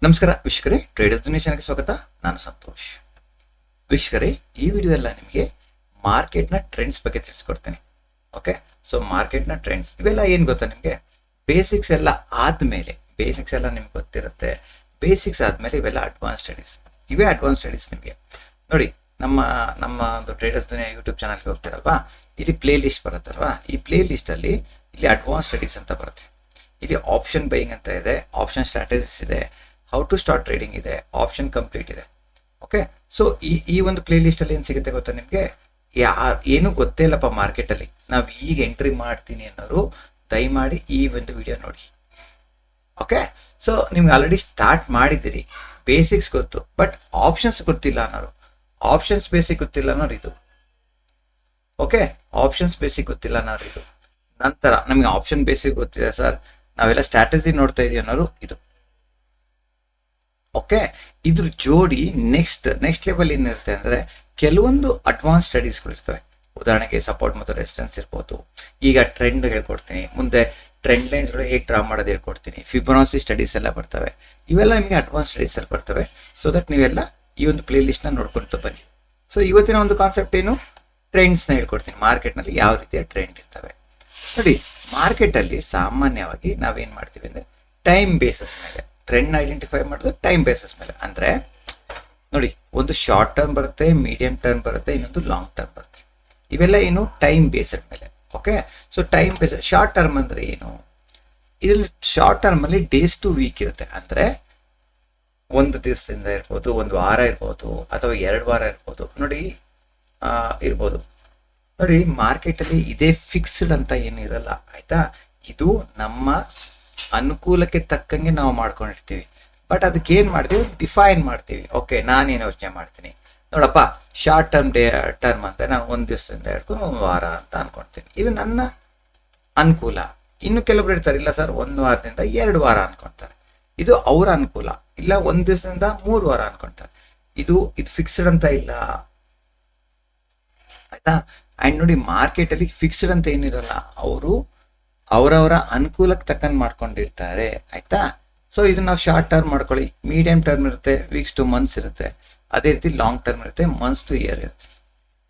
ನಮಸ್ಕಾರ ವೀಕ್ಷಕರೇ, ಟ್ರೇಡರ್ಸ್ ದುನಿಯಾ ಚಾನಲ್ಗೆ ಸ್ವಾಗತ. ನಾನು ಸಂತೋಷ್. ವೀಕ್ಷಕರೇ, ಈ ವಿಡಿಯೋದಲ್ಲಿ ನಿಮಗೆ ಮಾರ್ಕೆಟ್ನ ಟ್ರೆಂಡ್ಸ್ ಬಗ್ಗೆ ತಿಳಿಸ್ಕೊಡ್ತೇನೆ. ಓಕೆ, ಸೊ ಮಾರ್ಕೆಟ್ನ ಟ್ರೆಂಡ್ಸ್ ಇವೆಲ್ಲ ಏನು ಗೊತ್ತಾ ನಿಮಗೆ, ಬೇಸಿಕ್ಸ್ ಎಲ್ಲ ಆದಮೇಲೆ, ಬೇಸಿಕ್ಸ್ ಎಲ್ಲ ನಿಮ್ಗೆ ಗೊತ್ತಿರುತ್ತೆ. ಬೇಸಿಕ್ಸ್ ಆದಮೇಲೆ ಇವೆಲ್ಲ ಅಡ್ವಾನ್ಸ್ ಸ್ಟಡೀಸ್. ಇವೇ ಅಡ್ವಾನ್ಸ್ ಸ್ಟಡೀಸ್ ನಿಮಗೆ ನೋಡಿ. ನಮ್ಮ ನಮ್ಮ ಒಂದು ಟ್ರೇಡರ್ಸ್ ದುನಿಯಾ ಯೂಟ್ಯೂಬ್ ಚಾನಲ್ಗೆ ಹೋಗ್ತಿರಲ್ವಾ, ಇಲ್ಲಿ ಪ್ಲೇ ಲಿಸ್ಟ್ ಬರುತ್ತಲ್ವಾ, ಈ ಪ್ಲೇ ಲಿಸ್ಟಲ್ಲಿ ಇಲ್ಲಿ ಅಡ್ವಾನ್ಸ್ ಸ್ಟಡೀಸ್ ಅಂತ ಬರುತ್ತೆ. ಇಲ್ಲಿ ಆಪ್ಷನ್ ಬೈಯಿಂಗ್ ಅಂತ ಇದೆ, ಆಪ್ಷನ್ ಸ್ಟ್ರಾಟಜಿಸ್ ಇದೆ, ಹೌ ಟು ಸ್ಟಾರ್ಟ್ ಟ್ರೇಡಿಂಗ್ ಇದೆ, ಆಪ್ಷನ್ ಕಂಪ್ಲೀಟ್ ಇದೆ. ಓಕೆ, ಸೊ ಈ ಒಂದು ಪ್ಲೇ ಲಿಸ್ಟಲ್ಲಿ ಏನು ಸಿಗುತ್ತೆ ಗೊತ್ತಾ ನಿಮಗೆ, ಏನು ಗೊತ್ತೇ ಇಲ್ಲಪ್ಪ ಮಾರ್ಕೆಟಲ್ಲಿ ನಾವು ಈಗ ಎಂಟ್ರಿ ಮಾಡ್ತೀನಿ ಅನ್ನೋರು ದಯಮಾಡಿ ಈ ಒಂದು ವಿಡಿಯೋ ನೋಡಿ. ಓಕೆ, ಸೊ ನಿಮ್ಗೆ ಆಲ್ರೆಡಿ ಸ್ಟಾರ್ಟ್ ಮಾಡಿದ್ದೀರಿ, ಬೇಸಿಕ್ಸ್ ಗೊತ್ತು, ಬಟ್ ಆಪ್ಷನ್ಸ್ ಗೊತ್ತಿಲ್ಲ ಅನ್ನೋರು, ಆಪ್ಷನ್ಸ್ ಬೇಸಿಕ್ ಗೊತ್ತಿಲ್ಲ ಅನ್ನೋರು ಇದು. ಓಕೆ, ಆಪ್ಷನ್ಸ್ ಬೇಸಿಕ್ ಗೊತ್ತಿಲ್ಲ ಅನ್ನೋರು ಇದು. ನಂತರ ನಮಗೆ ಆಪ್ಷನ್ ಬೇಸಿಕ್ ಗೊತ್ತಿದೆ ಸರ್, ನಾವೆಲ್ಲ ಸ್ಟ್ರಾಟಜಿ ನೋಡ್ತಾ ಇದೀವಿ ಅನ್ನೋರು ಇದು. ಓಕೆ, ಇದ್ರ ಜೋಡಿ ನೆಕ್ಸ್ಟ್ ಲೆವೆಲ್ ಏನಿರುತ್ತೆ ಅಂದ್ರೆ ಕೆಲವೊಂದು ಅಡ್ವಾನ್ಸ್ ಸ್ಟಡೀಸ್ಗಳು ಇರ್ತವೆ. ಉದಾಹರಣೆಗೆ ಸಪೋರ್ಟ್ ಮತ್ತು ರೆಸಿಸ್ಟೆನ್ಸ್ ಇರ್ಬೋದು. ಈಗ ಟ್ರೆಂಡ್ ಹೇಳ್ಕೊಡ್ತೀನಿ, ಮುಂದೆ ಟ್ರೆಂಡ್ ಲೈನ್ಸ್ಗಳು ಹೇಗೆ ಡ್ರಾ ಮಾಡೋದು ಹೇಳ್ಕೊಡ್ತೀನಿ. ಫಿಬೊನಾಸಿ ಸ್ಟಡೀಸ್ ಎಲ್ಲ ಬರ್ತವೆ, ಇವೆಲ್ಲ ನಿಮಗೆ ಅಡ್ವಾನ್ಸ್ ಸ್ಟಡೀಸ್ ಅಲ್ಲಿ ಬರ್ತವೆ. ಸೊ ದಟ್ ನೀವೆಲ್ಲ ಈ ಒಂದು ಪ್ಲೇ ಲಿಸ್ಟ್ ನ ನೋಡ್ಕೊಂತ ಬನ್ನಿ. ಸೊ ಇವತ್ತಿನ ಒಂದು ಕಾನ್ಸೆಪ್ಟ್ ಏನು, ಟ್ರೆಂಡ್ಸ್ ನ ಹೇಳ್ಕೊಡ್ತೀನಿ. ಮಾರ್ಕೆಟ್ ನಲ್ಲಿ ಯಾವ ರೀತಿಯ ಟ್ರೆಂಡ್ ಇರ್ತವೆ ನೋಡಿ. ಮಾರ್ಕೆಟ್ ಅಲ್ಲಿ ಸಾಮಾನ್ಯವಾಗಿ ನಾವೇನ್ ಮಾಡ್ತೀವಿ ಅಂದ್ರೆ ಟೈಮ್ ಬೇಸಿಸ್ ಮೇಲೆ ಟ್ರೆಂಡ್ ಐಡೆಂಟಿಫೈ ಮಾಡೋದು. ಟೈಮ್ ಬೇಸಿಸ್ ಮೇಲೆ ಅಂದ್ರೆ ನೋಡಿ, ಒಂದು ಶಾರ್ಟ್ ಟರ್ಮ್ ಬರುತ್ತೆ, ಮೀಡಿಯಂ ಟರ್ಮ್ ಬರುತ್ತೆ, ಇನ್ನೊಂದು ಲಾಂಗ್ ಟರ್ಮ್ ಬರುತ್ತೆ. ಇವೆಲ್ಲ ಏನು, ಟೈಮ್ ಬೇಸ್ಡ್ ಮೇಲೆ. Okay, so time based. Short term ಅಂದ್ರೆ ಏನು, ಇದರಲ್ಲಿ ಶಾರ್ಟ್ ಟರ್ಮ್ ಅಲ್ಲಿ ಡೇಸ್ ಟು ವೀಕ್ ಇರುತ್ತೆ. ಅಂದ್ರೆ ಒಂದು ದಿವಸದಿಂದ ಇರ್ಬೋದು, ಒಂದು ವಾರ ಇರ್ಬೋದು, ಅಥವಾ 2 ವಾರ ಇರ್ಬೋದು. ನೋಡಿ ಇರ್ಬೋದು. ನೋಡಿ, ಮಾರ್ಕೆಟ್ ಅಲ್ಲಿ ಇದೇ ಫಿಕ್ಸ್ಡ್ ಅಂತ ಏನು ಇರಲ್ಲ, ಆಯ್ತಾ. ಇದು ನಮ್ಮ ಅನುಕೂಲಕ್ಕೆ ತಕ್ಕಂಗೆ ನಾವು ಮಾಡ್ಕೊಂಡಿರ್ತೀವಿ. ಬಟ್ ಅದಕ್ಕೆ ಏನ್ ಮಾಡ್ತೀವಿ, ಡಿಫೈನ್ ಮಾಡ್ತೀವಿ. ಓಕೆ, ನಾನೇನು ಯೋಚನೆ ಮಾಡ್ತೀನಿ ನೋಡಪ್ಪ, ಶಾರ್ಟ್ ಟರ್ಮ್ ಅಂತ ನಾನು 1 ದಿವಸದಿಂದ ಹಿಡ್ಕೊಂಡು 1 ವಾರ ಅಂತ ಅನ್ಕೊಳ್ತೀನಿ, ಇದು ನನ್ನ ಅನುಕೂಲ. ಇನ್ನು ಕೆಲವೊಬ್ರು ಇರ್ತಾರೆ, ಇಲ್ಲ ಸರ್ 1 ವಾರದಿಂದ 2 ವಾರ ಅನ್ಕೊಂತಾರೆ, ಇದು ಅವರ ಅನುಕೂಲ. ಇಲ್ಲ 1 ದಿವಸದಿಂದ 3 ವಾರ ಅನ್ಕೊಂತಾರೆ, ಇದು ಫಿಕ್ಸ್ಡ್ ಅಂತ ಇಲ್ಲ, ಆಯ್ತಾ. ಅಂಡ್ ನೋಡಿ, ಮಾರ್ಕೆಟ್ ಅಲ್ಲಿ ಫಿಕ್ಸ್ಡ್ ಅಂತ ಏನಿರಲ್ಲ, ಅವರು ಅವರವರ ಅನುಕೂಲಕ್ಕೆ ತಕ್ಕಂಗೆ ಮಾಡ್ಕೊಂಡಿರ್ತಾರೆ, ಆಯ್ತಾ. ಸೊ ಇದನ್ನ ನಾವು ಶಾರ್ಟ್ ಟರ್ಮ್ ಮಾಡ್ಕೊಳ್ಳಿ. ಮೀಡಿಯಂ ಟರ್ಮ್ ಇರುತ್ತೆ, ವೀಕ್ಸ್ ಟು ಮಂತ್ಸ್ ಇರುತ್ತೆ. ಅದೇ ರೀತಿ ಲಾಂಗ್ ಟರ್ಮ್ ಇರುತ್ತೆ, ಮಂತ್ಸ್ ಟು ಇಯರ್ ಇರುತ್ತೆ.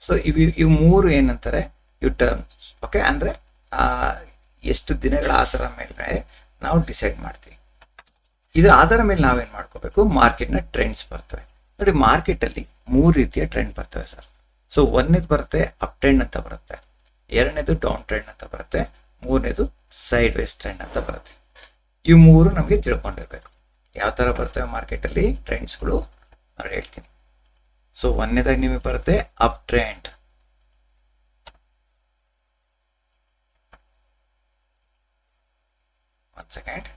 ಸೊ ಇವು 3 ಏನಂತಾರೆ, ಇವು ಟರ್ಮ್ಸ್. ಓಕೆ, ಅಂದ್ರೆ ಎಷ್ಟು ದಿನಗಳ ಆಧಾರ ಮೇಲೆ ನಾವು ಡಿಸೈಡ್ ಮಾಡ್ತೀವಿ. ಇದರ ಆಧಾರ ಮೇಲೆ ನಾವೇನ್ ಮಾಡ್ಕೋಬೇಕು, ಮಾರ್ಕೆಟ್ನ ಟ್ರೆಂಡ್ಸ್ ಬರ್ತವೆ ನೋಡಿ. ಮಾರ್ಕೆಟ್ ಅಲ್ಲಿ 3 ರೀತಿಯ ಟ್ರೆಂಡ್ ಬರ್ತವೆ ಸರ್. ಸೊ 1ನೇದು ಬರುತ್ತೆ ಅಪ್ ಟ್ರೆಂಡ್ ಅಂತ ಬರುತ್ತೆ, 2ನೇದು ಡೌನ್ ಟ್ರೆಂಡ್ ಅಂತ ಬರುತ್ತೆ, 3ನೇದು ಸೈಡ್ ವೇಸ್ ಟ್ರೆಂಡ್ ಅಂತ ಬರುತ್ತೆ. ಇವು 3 ನಮಗೆ ತಿಳ್ಕೊಂಡಿರ್ಬೇಕು. ಯಾವ ತರ ಬರ್ತವೆ ಮಾರ್ಕೆಟ್ ಅಲ್ಲಿ ಟ್ರೆಂಡ್ಸ್ಗಳು ನಾನು ಹೇಳ್ತೀನಿ. ಸೊ 1ನೇದಾಗಿ ನಿಮಗೆ ಬರುತ್ತೆ ಅಪ್ ಟ್ರೆಂಡ್. ಒಂದ್ ಸೆಕೆಂಡ್.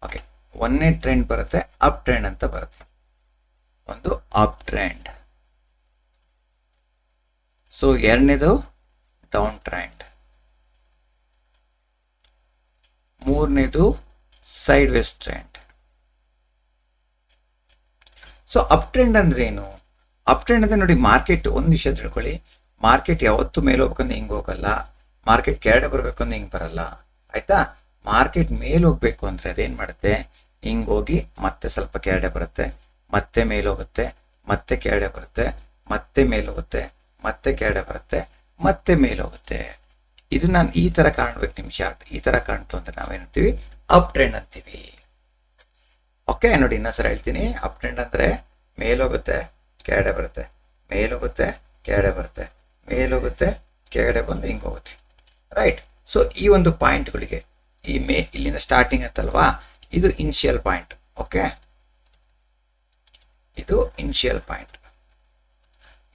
ಓಕೆ, 1ನೇ ಟ್ರೆಂಡ್ ಬರುತ್ತೆ ಅಪ್ ಟ್ರೆಂಡ್ ಅಂತ ಬರುತ್ತೆ, ಒಂದು ಅಪ್ ಟ್ರೆಂಡ್. ಸೊ 2ನೇದು ಡೌನ್ ಟ್ರೆಂಡ್, 3ನೇದು sideways trend. So up trend ಅಂದ್ರೆ ಏನು, ಅಪ್ ಟ್ರೆಂಡ್ ಅಂದ್ರೆ ನೋಡಿ, ಮಾರ್ಕೆಟ್ ಒಂದು ವಿಷಯ ತಿಳ್ಕೊಳ್ಳಿ, ಮಾರ್ಕೆಟ್ ಯಾವತ್ತು ಮೇಲೆ ಹೋಗ್ಬೇಕಂದ್ರೆ ಹಿಂಗ್ ಹೋಗಲ್ಲ, ಮಾರ್ಕೆಟ್ ಕೆಳಗಡೆ ಬರ್ಬೇಕು ಅಂದ್ರೆ ಹಿಂಗ್ ಬರಲ್ಲ, ಆಯ್ತಾ. ಮಾರ್ಕೆಟ್ ಮೇಲೆ ಹೋಗ್ಬೇಕು ಅಂದ್ರೆ ಅದೇನ್ ಮಾಡುತ್ತೆ, ಹಿಂಗ್ ಹೋಗಿ ಮತ್ತೆ ಸ್ವಲ್ಪ ಕೆಳಗಡೆ ಬರುತ್ತೆ, ಮತ್ತೆ ಮೇಲೆ ಹೋಗುತ್ತೆ, ಮತ್ತೆ ಕೆಳಗಡೆ ಬರುತ್ತೆ, ಮತ್ತೆ ಮೇಲೆ ಹೋಗುತ್ತೆ, ಮತ್ತೆ ಕೆಳಗಡೆ ಬರುತ್ತೆ, ಮತ್ತೆ ಮೇಲೆ ಹೋಗುತ್ತೆ. ಇದು ನಾನು ಈ ತರ ಕಾಣ್ಬೇಕು, ನಿಮ್ ಶಾರ್ಟ್ ಈ ತರ ಕಾಣ್ತು ಅಂದ್ರೆ ನಾವೇನಂತೀವಿ, ಅಪ್ ಟ್ರೆಂಡ್ ಅಂತೀವಿ. ಓಕೆ, ನೋಡಿ ಇನ್ನೊಂದ್ಸಲ ಹೇಳ್ತೀನಿ. ಅಪ್ ಟ್ರೆಂಡ್ ಅಂದ್ರೆ ಮೇಲೋಗುತ್ತೆ, ಕೆಳಗಡೆ ಬರುತ್ತೆ, ಮೇಲೋಗುತ್ತೆ, ಕೆಳಗಡೆ ಬರುತ್ತೆ, ಮೇಲೋಗುತ್ತೆ, ಕೆಳಗಡೆ ಬಂದು ಹಿಂಗ್ ಹೋಗುತ್ತೆ, ರೈಟ್. ಸೊ ಈ ಒಂದು ಪಾಯಿಂಟ್ಗಳಿಗೆ ಇಲ್ಲಿಂದ ಸ್ಟಾರ್ಟಿಂಗ್ ಅಂತಲ್ವಾ, ಇದು ಇನಿಷಿಯಲ್ ಪಾಯಿಂಟ್. ಓಕೆ, ಇದು ಇನಿಷಿಯಲ್ ಪಾಯಿಂಟ್.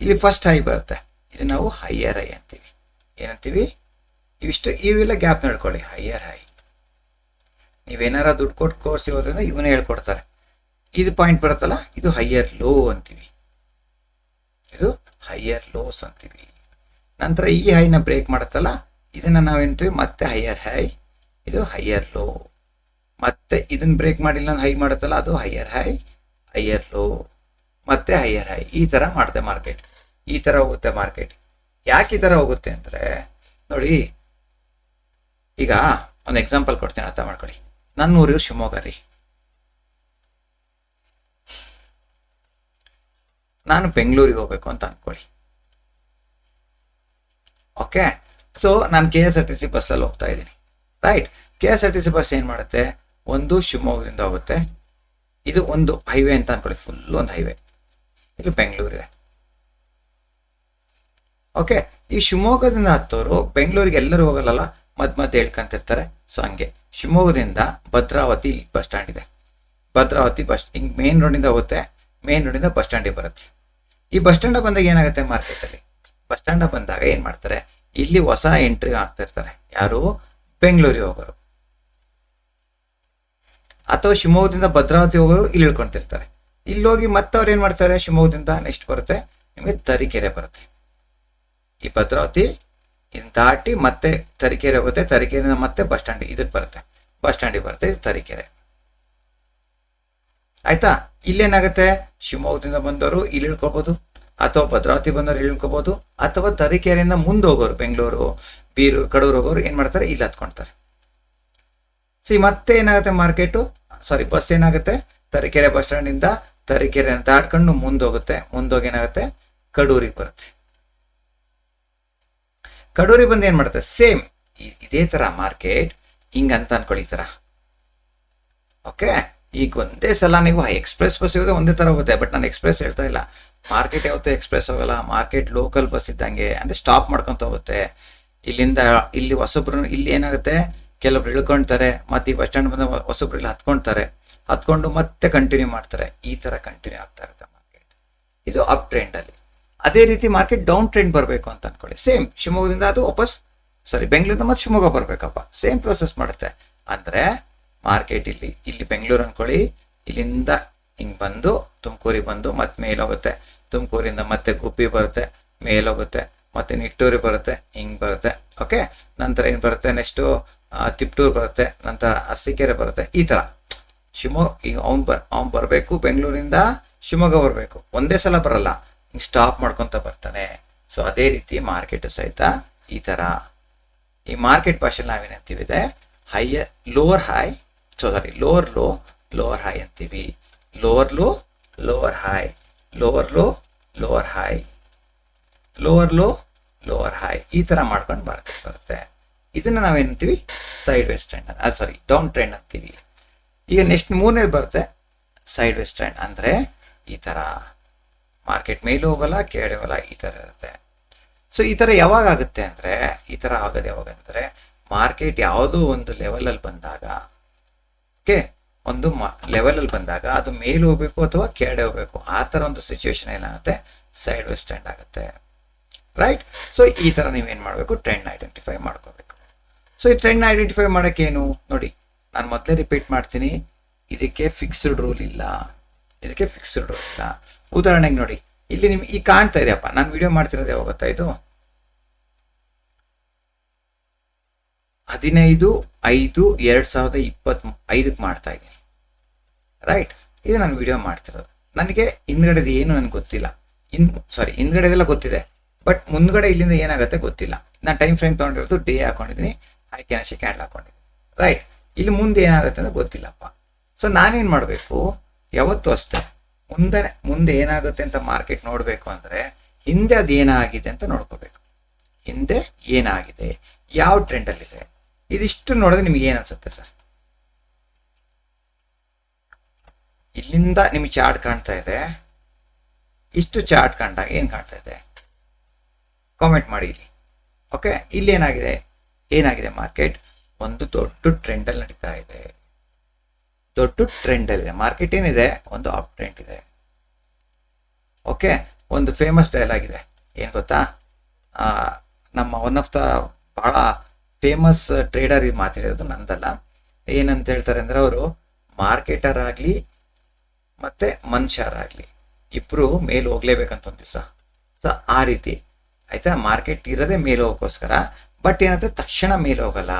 ಇಲ್ಲಿ ಫಸ್ಟ್ ಹೈ ಬರುತ್ತೆ, ಇದು ನಾವು ಹೈಯರ್ ಹೈ ಅಂತೀವಿ. ಏನಂತೀವಿ, ಇವೆಲ್ಲ ಗ್ಯಾಪ್ ನೋಡ್ಕೊಳ್ಳಿ, ಹೈಯರ್ ಹೈ. ನೀವೇನಾರ ದುಡ್ಡು ಕೊಟ್ಟು ಕೋರ್ಸ್ ಹೋದ್ರಿಂದ ಇವನೇ ಹೇಳ್ಕೊಡ್ತಾರೆ. ಇದು ಪಾಯಿಂಟ್ ಬರುತ್ತಲ್ಲ, ಇದು ಹೈಯರ್ ಲೋ ಅಂತೀವಿ, ಇದು ಹೈಯರ್ ಲೋಸ್ ಅಂತೀವಿ. ನಂತರ ಈ ಹೈನ ಬ್ರೇಕ್ ಮಾಡುತ್ತಲ್ಲ, ಇದನ್ನ ನಾವೇಂತೀವಿ ಮತ್ತೆ ಹೈಯರ್ ಹೈ, ಇದು ಹೈಯರ್ ಲೋ. ಮತ್ತೆ ಇದನ್ನ ಬ್ರೇಕ್ ಮಾಡಿಲ್ಲ ಹೈ ಮಾಡುತ್ತಲ್ಲ, ಅದು ಹೈಯರ್ ಹೈ, ಹೈಯರ್ ಲೋ, ಮತ್ತೆ ಹೈಯರ್ ಹೈ. ಈ ತರ ಮಾಡುತ್ತೆ ಮಾರ್ಕೆಟ್, ಈ ತರ ಹೋಗುತ್ತೆ ಮಾರ್ಕೆಟ್. ಯಾಕೆ ಈ ತರ ಹೋಗುತ್ತೆ ಅಂದ್ರೆ ನೋಡಿ, ಈಗ ಒಂದು ಎಕ್ಸಾಂಪಲ್ ಕೊಡ್ತೀನಿ, ಅರ್ಥ ಮಾಡ್ಕೊಳ್ಳಿ. ನನ್ನ ಊರು ಶಿವಮೊಗ್ಗ ರೀ, ನಾನು ಬೆಂಗಳೂರಿಗೆ ಹೋಗ್ಬೇಕು ಅಂತ ಅನ್ಕೊಳ್ಳಿ. ಓಕೆ, ಸೊ ನಾನು KSRTC ಬಸ್ಸಲ್ಲಿ ಹೋಗ್ತಾ ಇದ್ದೀನಿ. ರೈಟ್, KSRTC ಬಸ್ ಏನು ಮಾಡುತ್ತೆ, ಒಂದು ಶಿವಮೊಗ್ಗದಿಂದ ಹೋಗುತ್ತೆ, ಇದು ಒಂದು ಹೈವೇ ಅಂತ ಅನ್ಕೊಳ್ಳಿ, ಫುಲ್ ಒಂದು ಹೈವೇ, ಇಲ್ಲಿ ಬೆಂಗಳೂರಿದೆ. ಓಕೆ, ಈ ಶಿವಮೊಗ್ಗದಿಂದ ಹತ್ತೋರು ಬೆಂಗಳೂರಿಗೆ ಎಲ್ಲರೂ ಹೋಗಲ್ಲ, ಮಧ್ಯೆ ಹೇಳ್ಕೊಂತಿರ್ತಾರೆ. ಸೊ ಹಂಗೆ ಶಿವಮೊಗ್ಗದಿಂದ ಭದ್ರಾವತಿ ಬಸ್ ಸ್ಟ್ಯಾಂಡ್ ಇದೆ, ಭದ್ರಾವತಿ ಬಸ್ ಹಿಂಗೆ ಮೇನ್ ರೋಡಿಂದ ಹೋಗುತ್ತೆ, ಮೇನ್ ರೋಡಿಂದ ಬಸ್ ಸ್ಟ್ಯಾಂಡಿಗೆ ಬರುತ್ತೆ. ಈ ಬಸ್ ಸ್ಟ್ಯಾಂಡ್ ಬಂದಾಗ ಏನಾಗುತ್ತೆ, ಮಾರ್ಕೆಟಲ್ಲಿ ಬಸ್ ಸ್ಟ್ಯಾಂಡ್ ಬಂದಾಗ ಏನು ಮಾಡ್ತಾರೆ, ಇಲ್ಲಿ ಹೊಸ ಎಂಟ್ರಿ ಆಗ್ತಾ ಇರ್ತಾರೆ. ಯಾರು, ಬೆಂಗಳೂರಿಗೆ ಹೋಗೋರು ಅಥವಾ ಶಿವಮೊಗ್ಗದಿಂದ ಭದ್ರಾವತಿ ಹೋಗೋರು ಇಲ್ಲಿ ಇಳ್ಕೊಂತಿರ್ತಾರೆ. ಇಲ್ಲಿ ಹೋಗಿ ಮತ್ತೆ ಅವ್ರು ಏನು ಮಾಡ್ತಾರೆ, ಶಿವಮೊಗ್ಗದಿಂದ ನೆಕ್ಸ್ಟ್ ಬರುತ್ತೆ ನಿಮಗೆ ತರೀಕೆರೆ ಬರುತ್ತೆ. ಈ ಭದ್ರಾವತಿ ದಾಟಿ ಮತ್ತೆ ತರೀಕೆರೆ ಹೋಗುತ್ತೆ, ತರೀಕೆರೆಯಿಂದ ಮತ್ತೆ ಬಸ್ ಸ್ಟ್ಯಾಂಡ್ ಇದಕ್ಕೆ ಬರುತ್ತೆ, ಬಸ್ ಸ್ಟ್ಯಾಂಡಿಗೆ ಬರುತ್ತೆ, ಇದು ತರೀಕೆರೆ. ಆಯ್ತಾ, ಇಲ್ಲೇನಾಗುತ್ತೆ, ಶಿವಮೊಗ್ಗದಿಂದ ಬಂದವರು ಇಲ್ಲಿ ಇಳ್ಕೊಬೋದು, ಅಥವಾ ಭದ್ರಾವತಿ ಬಂದವರು ಇಲ್ಲಿ ಇಳ್ಕೊಬೋದು, ಅಥವಾ ತರೀಕೆರೆಯಿಂದ ಮುಂದೆ ಹೋಗೋರು ಬೆಂಗಳೂರು, ಬೀರೂರು, ಕಡೂರು ಹೋಗೋರು ಏನು ಮಾಡ್ತಾರೆ, ಇಲ್ಲಿ ಹತ್ಕೊಳ್ತಾರೆ. ಮತ್ತೆ ಏನಾಗುತ್ತೆ, ಬಸ್ ಏನಾಗುತ್ತೆ, ತರೀಕೆರೆ ಬಸ್ ಸ್ಟ್ಯಾಂಡಿಂದ ತರೀಕೆರೆ ದಾಟ್ಕೊಂಡು ಮುಂದೋಗುತ್ತೆ, ಮುಂದೋಗಿ ಏನಾಗುತ್ತೆ, ಕಡೂರಿಗೆ ಬರುತ್ತೆ. ಕಡೂರಿಗೆ ಬಂದು ಏನು ಮಾಡುತ್ತೆ, ಸೇಮ್ ಇದೇ ಥರ ಮಾರ್ಕೆಟ್ ಹಿಂಗಂತ ಅನ್ಕೊಳ್ಳಿ ಈ ಥರ. ಓಕೆ, ಈಗ ಒಂದೇ ಸಲ ನೀವು ಎಕ್ಸ್ಪ್ರೆಸ್ ಬಸ್ ಇರೋದೇ ಒಂದೇ ಥರ ಹೋಗುತ್ತೆ, ಬಟ್ ನಾನು ಎಕ್ಸ್ಪ್ರೆಸ್ ಹೇಳ್ತಾ ಇಲ್ಲ. ಮಾರ್ಕೆಟ್ ಯಾವತ್ತೂ ಎಕ್ಸ್ಪ್ರೆಸ್ ಹೋಗಲ್ಲ, ಮಾರ್ಕೆಟ್ ಲೋಕಲ್ ಬಸ್ ಇದ್ದಂಗೆ, ಅಂದರೆ ಸ್ಟಾಪ್ ಮಾಡ್ಕೊತ ಹೋಗುತ್ತೆ. ಇಲ್ಲಿಂದ ಇಲ್ಲಿ ಹೊಸಬ್ರು ಇಲ್ಲಿ ಏನಾಗುತ್ತೆ, ಕೆಲವೊಬ್ರು ಇಳ್ಕೊಳ್ತಾರೆ, ಮತ್ತೆ ಈ ಬಸ್ ಸ್ಟ್ಯಾಂಡ್ ಬಂದ ಹೊಸಬ್ರು ಇಲ್ಲಿ ಹತ್ಕೊಂಡು ಮತ್ತೆ ಕಂಟಿನ್ಯೂ ಮಾಡ್ತಾರೆ. ಈ ಥರ ಕಂಟಿನ್ಯೂ ಆಗ್ತಾ ಇರುತ್ತೆ ಮಾರ್ಕೆಟ್. ಇದು ಅಪ್ ಟ್ರೆಂಡಲ್ಲಿ. ಅದೇ ರೀತಿ ಮಾರ್ಕೆಟ್ ಡೌನ್ ಟ್ರೆಂಡ್ ಬರಬೇಕು ಅಂತ ಅನ್ಕೊಳ್ಳಿ, ಸೇಮ್ ಶಿವಮೊಗ್ಗದಿಂದ ಅದು ಬೆಂಗಳೂರಿಂದ ಮತ್ತೆ ಶಿವಮೊಗ್ಗ ಬರಬೇಕಪ್ಪ, ಸೇಮ್ ಪ್ರೊಸೆಸ್ ಮಾಡುತ್ತೆ. ಅಂದರೆ ಮಾರ್ಕೆಟ್ ಇಲ್ಲಿ ಬೆಂಗಳೂರು ಅನ್ಕೊಳ್ಳಿ, ಇಲ್ಲಿಂದ ಹಿಂಗೆ ಬಂದು ತುಮಕೂರಿಗೆ ಬಂದು ಮತ್ತೆ ಮೇಲೋಗುತ್ತೆ, ತುಮಕೂರಿಂದ ಮತ್ತೆ ಗುಬ್ಬಿ ಬರುತ್ತೆ, ಮೇಲೋಗುತ್ತೆ, ಮತ್ತೆ ನಿಟ್ಟೂರಿಗೆ ಬರುತ್ತೆ, ಹಿಂಗೆ ಬರುತ್ತೆ. ಓಕೆ, ನಂತರ ಏನು ಬರುತ್ತೆ, ನೆಕ್ಸ್ಟು ತಿಪ್ಟೂರು ಬರುತ್ತೆ, ನಂತರ ಅರಸೀಕೆರೆ ಬರುತ್ತೆ. ಈ ಥರ ಈಗ ಅವ್ನು ಬರಬೇಕು, ಬೆಂಗಳೂರಿಂದ ಶಿವಮೊಗ್ಗ ಬರಬೇಕು, ಒಂದೇ ಸಲ ಬರಲ್ಲ, ಹಿಂಗೆ ಸ್ಟಾಪ್ ಮಾಡ್ಕೊತ ಬರ್ತಾನೆ. ಸೊ ಅದೇ ರೀತಿ ಮಾರ್ಕೆಟು ಸಹಿತ ಈ ಥರ. ಈ ಮಾರ್ಕೆಟ್ ಭಾಷೆಯಲ್ಲಿ ನಾವೇನಂತೀವಿದೆ, ಲೋವರ್ ಲೋ ಲೋವರ್ ಹೈ ಅಂತೀವಿ, lower low lower high, lower low lower high, lower low lower high, ಈ ಥರ ಮಾಡ್ಕೊಂಡು ಮಾರ್ಕೆಟ್ ಬರುತ್ತೆ. ಇದನ್ನು ನಾವೇನಂತೀವಿ, sideways trend, down trend ಅಂತೀವಿ. ಈಗ ನೆಕ್ಸ್ಟ್ ಮೂರನೇದು ಬರುತ್ತೆ ಸೈಡ್ ವೇಸ್ ಟ್ರೆಂಡ್. ಅಂದರೆ ಈ ಥರ ಮಾರ್ಕೆಟ್ ಮೇಲೂ ಹೋಗಲ್ಲ, ಕೆಳಗೆ ಹೋಗಲ್ಲ, ಈ ಥರ ಇರುತ್ತೆ. ಸೊ ಈ ಥರ ಯಾವಾಗ ಆಗುತ್ತೆ ಅಂದರೆ, ಈ ಥರ ಆಗೋದು ಯಾವಾಗ ಅಂದರೆ, ಮಾರ್ಕೆಟ್ ಯಾವುದೋ ಒಂದು ಲೆವೆಲಲ್ಲಿ ಬಂದಾಗ, ಓಕೆ, ಒಂದು ಲೆವೆಲಲ್ಲಿ ಬಂದಾಗ ಅದು ಮೇಲೆ ಹೋಗ್ಬೇಕು ಅಥವಾ ಕೆಳಗೆ ಹೋಗ್ಬೇಕು, ಆ ಥರ ಒಂದು ಸಿಚುವೇಶನ್ ಏನಾಗುತ್ತೆ, ಸೈಡ್ ವೇಸ್ ಟ್ರೆಂಡ್ ಆಗುತ್ತೆ. ರೈಟ್, ಸೊ ಈ ಥರ ನೀವೇನು ಮಾಡಬೇಕು, ಟ್ರೆಂಡ್ ಐಡೆಂಟಿಫೈ ಮಾಡ್ಕೋಬೇಕು. ಸೊ ಈ ಟ್ರೆಂಡ್ ಐಡೆಂಟಿಫೈ ಮಾಡೋಕ್ಕೇನು ನೋಡಿ, ನಾನು ಮೊದಲೇ ರಿಪೀಟ್ ಮಾಡ್ತೀನಿ, ಇದಕ್ಕೆ ಫಿಕ್ಸ್ಡ್ ರೂಲ್ ಇಲ್ಲ, ಉದಾಹರಣೆಗೆ ನೋಡಿ, ಇಲ್ಲಿ ನಿಮ್ಗೆ ಈ ಕಾಣ್ತಾ ಇದೆಯಪ್ಪ, ನಾನು ವಿಡಿಯೋ ಮಾಡ್ತಿರೋದು ಯಾವಾಗ ಗೊತ್ತಾ, ಇದು 15/5/2025 ಮಾಡ್ತಾ ಇದ್ದೀನಿ. ರೈಟ್, ಇದು ನಾನು ವಿಡಿಯೋ ಮಾಡ್ತಿರೋದು. ನನಗೆ ಹಿಂದ್ಗಡೆದು ಏನು ನನಗೆ ಗೊತ್ತಿಲ್ಲ, ಹಿಂದ್ಗಡೆದೆಲ್ಲ ಗೊತ್ತಿದೆ, ಬಟ್ ಮುಂದ್ಗಡೆ ಇಲ್ಲಿಂದ ಏನಾಗುತ್ತೆ ಗೊತ್ತಿಲ್ಲ. ನಾನು ಟೈಮ್ ಫ್ರೇಮ್ ತೊಗೊಂಡಿರೋದು ಡೇ ಹಾಕೊಂಡಿದ್ದೀನಿ, ಹಾಕಿ ಕ್ಯಾಂಡಲ್ ಹಾಕೊಂಡಿದ್ದೀನಿ. ರೈಟ್, ಇಲ್ಲಿ ಮುಂದೆ ಏನಾಗುತ್ತೆ ಅಂತ ಗೊತ್ತಿಲ್ಲಪ್ಪ. ಸೊ ನಾನೇನು ಮಾಡಬೇಕು, ಯಾವತ್ತೂ ಅಷ್ಟೇ, ಮುಂದೆ ಏನಾಗುತ್ತೆ ಅಂತ ಮಾರ್ಕೆಟ್ ನೋಡಬೇಕು ಅಂದರೆ ಹಿಂದೆ ಅದು ಏನಾಗಿದೆ ಅಂತ ನೋಡ್ಕೋಬೇಕು. ಹಿಂದೆ ಏನಾಗಿದೆ, ಯಾವ ಟ್ರೆಂಡಲ್ಲಿದೆ, ಇದಿಷ್ಟು ನೋಡಿದ್ರೆ ನಿಮ್ಗೆ ಏನು ಅನ್ಸುತ್ತೆ ಸರ್? ಇಲ್ಲಿಂದ ನಿಮಗೆ ಚಾರ್ಟ್ ಕಾಣ್ತಾ ಇದೆ, ಇಷ್ಟು ಚಾರ್ಟ್ ಕಂಡಾಗ ಏನು ಕಾಣ್ತಾ ಇದೆ ಕಾಮೆಂಟ್ ಮಾಡಿ ಇಲ್ಲಿ. ಓಕೆ, ಇಲ್ಲಿ ಏನಾಗಿದೆ ಮಾರ್ಕೆಟ್ ಒಂದು ದೊಡ್ಡ ಟ್ರೆಂಡಲ್ಲಿ ನಡೀತಾ ಇದೆ, ಮಾರ್ಕೆಟ್ ಏನಿದೆ, ಒಂದು ಅಪ್ ಟ್ರೆಂಡ್ ಇದೆ. ಓಕೆ, ಒಂದು ಫೇಮಸ್ ಡೈಲಾಗ್ ಇದೆ, ಏನು ಗೊತ್ತಾ, ನಮ್ಮ ಒನ್ ಆಫ್ ದ ಬಹಳ ಫೇಮಸ್ ಟ್ರೇಡರ್ ಇದು ಮಾತಾಡಿರೋದು, ನಂದಲ್ಲ. ಏನಂತ ಹೇಳ್ತಾರೆ ಅಂದರೆ, ಅವರು ಮಾರ್ಕೆಟರ್ ಆಗಲಿ ಮತ್ತೆ ಮನುಷ್ಯರಾಗಲಿ ಇಬ್ಬರು ಮೇಲೆ ಹೋಗ್ಲೇಬೇಕಂತ ಒಂದು ದಿವಸ. ಸೊ ಆ ರೀತಿ ಆಯ್ತಾ, ಮಾರ್ಕೆಟ್ ಇರೋದೇ ಮೇಲೆ ಹೋಗೋಕ್ಕೋಸ್ಕರ, ಬಟ್ ಏನಾಗುತ್ತೆ ತಕ್ಷಣ ಮೇಲೆ ಹೋಗಲ್ಲ.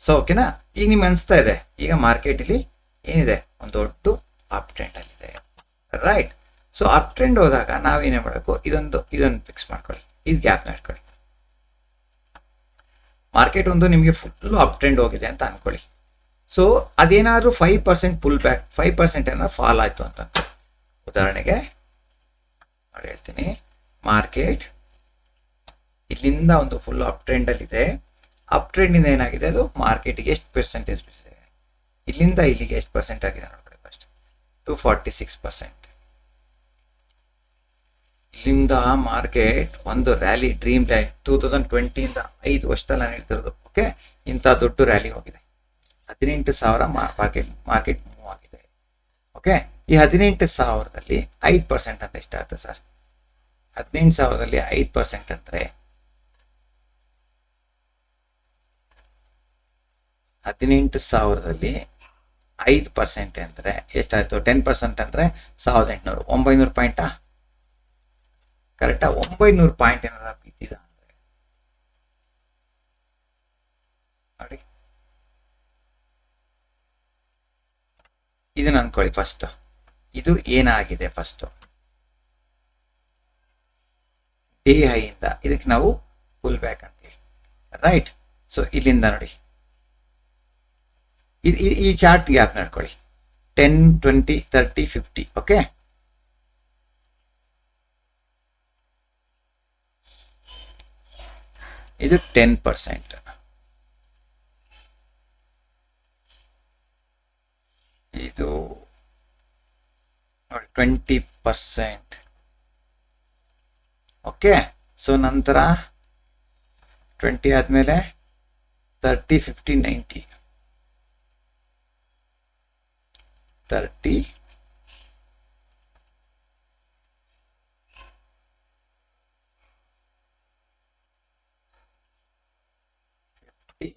ಸೊ ಓಕೆನಾ, ಈಗ ನಿಮ್ಗೆ ಅನಿಸ್ತಾ ಇದೆ, ಈಗ ಮಾರ್ಕೆಟ್ ಇಲ್ಲಿ ಏನಿದೆ, ಒಂದು ದೊಡ್ಡ ಅಪ್ ಟ್ರೆಂಡ್ ಅಲ್ಲಿದೆ. ರೈಟ್, ಸೊ ಅಪ್ ಟ್ರೆಂಡ್ ಹೋದಾಗ ನಾವೇನೇ ಮಾಡಬೇಕು, ಇದೊಂದು ಫಿಕ್ಸ್ ಮಾಡ್ಕೊಳ್ಳಿ, ಇದು ಗ್ಯಾಪ್ನ ಇಟ್ಕೊಳ್ಳಿ. ಮಾರ್ಕೆಟ್ ಒಂದು ನಿಮಗೆ ಫುಲ್ಲು ಅಪ್ ಟ್ರೆಂಡ್ ಹೋಗಿದೆ ಅಂತ ಅನ್ಕೊಳ್ಳಿ. ಸೊ ಅದೇನಾದ್ರೂ 5% ಪುಲ್ ಬ್ಯಾಕ್, 5% ಏನಾದ್ರು ಫಾಲ್ ಆಯಿತು ಅಂತ, ಉದಾಹರಣೆಗೆ ನೋಡಿ ಹೇಳ್ತೀನಿ. ಮಾರ್ಕೆಟ್ ಇಲ್ಲಿಂದ ಒಂದು ಫುಲ್ ಅಪ್ ಟ್ರೆಂಡ್ ಅಲ್ಲಿ ಇದೆ. ಅಪ್ ಟ್ರೆಂಡ್ ಇಂದ ಏನಾಗಿದೆ, ಅದು ಮಾರ್ಕೆಟ್ಗೆ ಎಷ್ಟು ಪರ್ಸೆಂಟೇಜ್ ಬಿಟ್ಟಿದೆ, ಇಲ್ಲಿಂದ ಇಲ್ಲಿಗೆ ಎಷ್ಟು ಪರ್ಸೆಂಟ್ ಆಗಿದೆ ನೋಡ್ಕೊಳ್ಳಿ ಫಸ್ಟ್. 246%. ಇಲ್ಲಿಂದ ಮಾರ್ಕೆಟ್ ಒಂದು ರ್ಯಾಲಿ, ಡ್ರೀಮ್ ರ್ಯಾಲಿ 2020 ಇಂದ 5 ವರ್ಷದಲ್ಲಿ ನಾನು ಹೇಳ್ತಿರೋದು. ಓಕೆ, ಇಂಥ ದೊಡ್ಡ ರ್ಯಾಲಿ ಹೋಗಿದೆ. 18,000 ಮಾರ್ಕೆಟ್ ಮೂವ್ ಆಗಿದೆ. ಓಕೆ, ಈ 18,000ದಲ್ಲಿ 5% ಅಂತ ಎಷ್ಟಾಗುತ್ತೆ ಸರ್? 18,000ದಲ್ಲಿ 5% ಅಂದ್ರೆ 18,000ದಲ್ಲಿ 5% ಅಂದ್ರೆ ಎಷ್ಟಾಯ್ತು? 10% ಅಂದ್ರೆ 1,800. 900 ಪಾಯಿಂಟಾ? ಕರೆಕ್ಟಾ? 900 ಪಾಯಿಂಟ್ ಏನಾರ ಬಿದ್ದಿದ ಅಂದ್ರೆ ನೋಡಿ, ಇದನ್ನ ಅನ್ಕೊಳ್ಳಿ ಫಸ್ಟ್. ಇದು ಏನಾಗಿದೆ ಫಸ್ಟ್? ಡೇ ಹೈ ಇಂದ ಇದಕ್ಕೆ ನಾವು ಫುಲ್ ಬ್ಯಾಕ್ ಅಂತೀವಿ, ರೈಟ್? ಸೊ ಇಲ್ಲಿಂದ ನೋಡಿ, ಈ ಚಾರ್ಟ್ ಗ್ಯಾಪ್ ನಡ್ಕೊಳ್ಳಿ. 10, 20, 30, 50. ಓಕೆ, ಇದು 10%, ಇದು ನೋಡಿ 20%. ಓಕೆ, ಸೊ ನಂತರ 20 ಆದ್ಮೇಲೆ 30, 50, 90, 30, 50,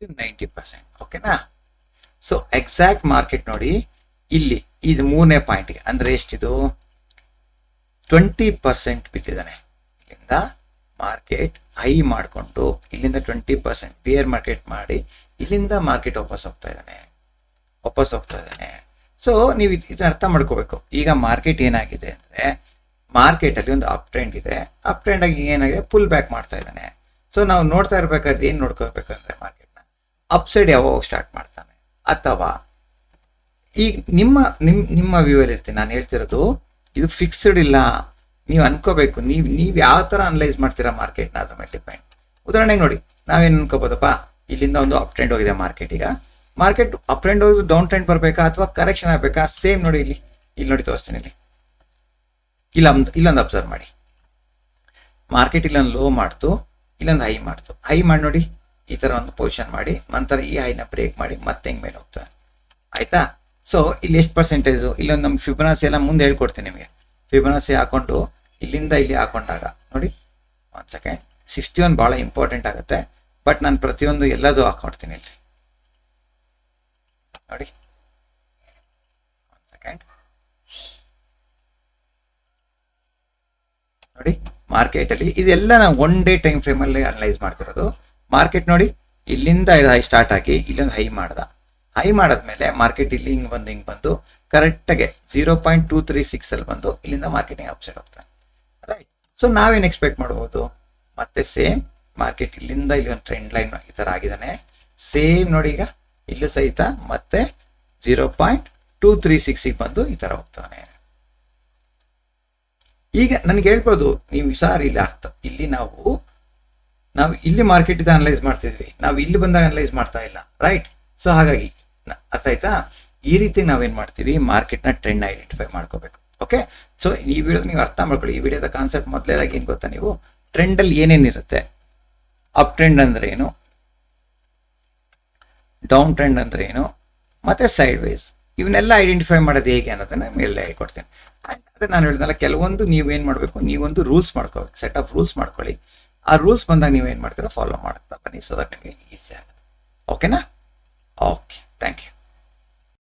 ಇದು 90%. ಓಕೆನಾ? ಸೊ ಎಕ್ಸಾಕ್ಟ್ ಮಾರ್ಕೆಟ್ ನೋಡಿ, ಇಲ್ಲಿ ಇದು 3ನೇ ಪಾಯಿಂಟ್ಗೆ ಅಂದ್ರೆ ಎಷ್ಟಿದು? 20% ಬಿಟ್ಟಿದ್ದಾನೆ. ಇಲ್ಲಿಂದ ಮಾರ್ಕೆಟ್ ಹೈ ಮಾಡಿಕೊಂಡು ಇಲ್ಲಿಂದ 20% ಬೇರ್ ಮಾರ್ಕೆಟ್ ಮಾಡಿ ಇಲ್ಲಿಂದ ಮಾರ್ಕೆಟ್ ವಾಪಸ್ ಹೋಗ್ತಾ ಇದ್ದಾನೆ. ಸೊ ನೀವು ಇದನ್ನ ಅರ್ಥ ಮಾಡ್ಕೋಬೇಕು. ಈಗ ಮಾರ್ಕೆಟ್ ಏನಾಗಿದೆ ಅಂದ್ರೆ, ಮಾರ್ಕೆಟ್ ಅಲ್ಲಿ ಒಂದು ಅಪ್ ಟ್ರೆಂಡ್ ಇದೆ. ಅಪ್ ಟ್ರೆಂಡ್ ಆಗಿ ಏನಾಗಿದೆ, ಪುಲ್ ಬ್ಯಾಕ್ ಮಾಡ್ತಾ ಇದ್ದಾನೆ. ಸೊ ನಾವು ನೋಡ್ತಾ ಇರ್ಬೇಕಾದ್ರೆ ಏನ್ ನೋಡ್ಕೋಬೇಕಂದ್ರೆ, ಮಾರ್ಕೆಟ್ನ ಅಪ್ ಸೈಡ್ ಯಾವಾಗ ಸ್ಟಾರ್ಟ್ ಮಾಡ್ತಾನೆ, ಅಥವಾ ಈಗ ನಿಮ್ಮ ವ್ಯೂ ಅಲ್ಲಿ ಇರ್ತೀನಿ ನಾನು ಹೇಳ್ತಿರೋದು. ಇದು ಫಿಕ್ಸ್ಡ್ ಇಲ್ಲ, ನೀವು ಅನ್ಕೋಬೇಕು. ನೀವು ಯಾವ ತರ ಅನಲೈಸ್ ಮಾಡ್ತೀರಾ ಮಾರ್ಕೆಟ್ನ, ಅದ್ರ ಮೇಲೆ ಡಿಪೆಂಡ್. ಉದಾಹರಣೆಗೆ ನೋಡಿ, ನಾವೇನು ಅನ್ಕೋಬೋದಪ್ಪ, ಇಲ್ಲಿಂದ ಒಂದು ಅಪ್ ಟ್ರೆಂಡ್ ಹೋಗಿದೆ ಮಾರ್ಕೆಟ್. ಈಗ ಮಾರ್ಕೆಟ್ ಅಪ್ ಟ್ರೆಂಡ್ ಹೋಗಿ ಡೌನ್ ಟ್ರೆಂಡ್ ಬರ್ಬೇಕಾ ಅಥವಾ ಕರೆಕ್ಷನ್ ಆಗ್ಬೇಕಾ? ಸೇಮ್ ನೋಡಿ, ಇಲ್ಲಿ ನೋಡಿ ತೋರಿಸ್ತೀನಿ. ಇಲ್ಲೊಂದು ಅಬ್ಸರ್ವ್ ಮಾಡಿ. ಮಾರ್ಕೆಟ್ ಇಲ್ಲೊಂದು ಲೋ ಮಾಡ್ತು, ಇಲ್ಲೊಂದು ಹೈ ಮಾಡ್ತು. ಹೈ ಮಾಡಿ ನೋಡಿ, ಈ ತರ ಒಂದು ಪೊಸಿಷನ್ ಮಾಡಿ, ನಂತರ ಈ ಹೈನ ಬ್ರೇಕ್ ಮಾಡಿ ಮತ್ತೆ ಹಿಂಗ್ ಮೇಲೆ ಹೋಗ್ತಾರೆ. ಆಯ್ತಾ? ಸೊ ಇಲ್ಲಿ ಎಷ್ಟು ಪರ್ಸೆಂಟೇಜು? ಇಲ್ಲೊಂದು ನಮ್ಗೆ ಫಿಬೊನಾಸಿ ಎಲ್ಲ ಮುಂದೆ ಹೇಳ್ಕೊಡ್ತೀನಿ ನಿಮಗೆ. ಫಿಬೊನಾಸಿ ಹಾಕೊಂಡು ಇಲ್ಲಿಂದ ಇಲ್ಲಿ ಹಾಕೊಂಡಾಗ ನೋಡಿ, 1 ಸೆಕೆಂಡ್, 61 ಬಹಳ ಇಂಪಾರ್ಟೆಂಟ್ ಆಗುತ್ತೆ. ಬಟ್ ನಾನು ಪ್ರತಿಯೊಂದು ಎಲ್ಲದೂ ಹಾಕೊಡ್ತೀನಿ ಇಲ್ಲಿ ನೋಡಿ. 1 ಸೆಕೆಂಡ್ ನೋಡಿ, ಮಾರ್ಕೆಟ್ ಅಲ್ಲಿ ಇದೆಲ್ಲ ನಾವು 1 ಡೇ ಟೈಮ್ ಫ್ರೇಮ್ ಅಲ್ಲಿ ಅನಲೈಸ್ ಮಾಡ್ತಿರೋದು. ಮಾರ್ಕೆಟ್ ನೋಡಿ, ಇಲ್ಲಿಂದ ಹೈ ಸ್ಟಾರ್ಟ್ ಆಗಿ ಇಲ್ಲೊಂದು ಹೈ ಮಾಡ್ದ. ಹೈ ಮಾಡಾದ್ಮೇಲೆ ಮಾರ್ಕೆಟ್ ಇಲ್ಲಿ ಹಿಂಗ್ ಬಂದು ಕರೆಕ್ಟಾಗಿ 0.236 ಅಲ್ಲಿ ಬಂದು ಇಲ್ಲಿಂದ ಮಾರ್ಕೆಟಿಂಗ್ ಅಪ್ಸೈಡ್ ಹೋಗ್ತಾನೆ, ರೈಟ್? ಸೊ ನಾವೇನು ಎಕ್ಸ್ಪೆಕ್ಟ್ ಮಾಡ್ಬೋದು? ಮತ್ತೆ ಸೇಮ್ ಮಾರ್ಕೆಟ್ ಇಲ್ಲಿಂದ ಇಲ್ಲಿ ಒಂದು ಟ್ರೆಂಡ್ ಲೈನ್ ಈ ತರ ಆಗಿದ್ದಾನೆ. ಸೇಮ್ ನೋಡಿ, ಈಗ ಇಲ್ಲೂ ಸಹಿತ ಮತ್ತೆ 0.236 ಬಂದು ಈ ತರ ಹೋಗ್ತಾನೆ. ಈಗ ನನ್ಗೆ ಹೇಳ್ಬೋದು ನೀವು, ಸರ್ ಇಲ್ಲಿ ಅರ್ಥ, ಇಲ್ಲಿ ನಾವು ಇಲ್ಲಿ ಮಾರ್ಕೆಟ್ ಇಂದ ಅನಲೈಸ್ ಮಾಡ್ತಿದ್ವಿ, ನಾವು ಇಲ್ಲಿ ಬಂದಾಗ ಅನಲೈಸ್ ಮಾಡ್ತಾ ಇಲ್ಲ, ರೈಟ್? ಸೊ ಹಾಗಾಗಿ ಅರ್ಥ ಆಯ್ತಾ? ಈ ರೀತಿ ನಾವೇನ್ ಮಾಡ್ತೀವಿ, ಮಾರ್ಕೆಟ್ನ ಟ್ರೆಂಡ್ ಐಡೆಂಟಿಫೈ ಮಾಡ್ಕೋಬೇಕು. ಓಕೆ, ಸೊ ಈ ವಿಡಿಯೋ ನೀವು ಅರ್ಥ ಮಾಡ್ಕೊಳ್ಳಿ. ಈ ವಿಡಿಯೋದ ಕಾನ್ಸೆಪ್ಟ್ ಮೊದಲೇದಾಗಿ ಏನ್ ಗೊತ್ತಾ, ನೀವು ಟ್ರೆಂಡ್ ಅಲ್ಲಿ ಏನೇನಿರುತ್ತೆ, ಅಪ್ ಟ್ರೆಂಡ್ ಅಂದ್ರೆ ಏನು, ಡೌನ್ ಟ್ರೆಂಡ್ ಅಂದ್ರೆ ಏನು, ಮತ್ತೆ ಸೈಡ್ ವೈಸ್, ಇವನ್ನೆಲ್ಲ ಐಡೆಂಟಿಫೈ ಮಾಡೋದು ಹೇಗೆ ಅನ್ನೋದನ್ನ ಮೇಲೆ ಹೇಳ್ಕೊಡ್ತೀನಿ. ಅದೇ ನಾನು ಹೇಳಿದ್ನಲ್ಲ, ಕೆಲವೊಂದು ನೀವೇನ್ ಮಾಡಬೇಕು, ನೀವೊಂದು ರೂಲ್ಸ್ ಮಾಡ್ಕೋಬೇಕು, ಸೆಟ್ ಆಫ್ ರೂಲ್ಸ್ ಮಾಡ್ಕೊಳ್ಳಿ. ಆ ರೂಲ್ಸ್ ಬಂದಾಗ ನೀವೇನ್ ಮಾಡ್ತೀರೋ ಫಾಲೋ ಮಾಡ್ತಾ ಬನ್ನಿ, ಸೊ ದಟ್ ನಿಮಗೆ ಈಸಿ ಆಗುತ್ತೆ. ಓಕೆನಾ? Okay, thank you.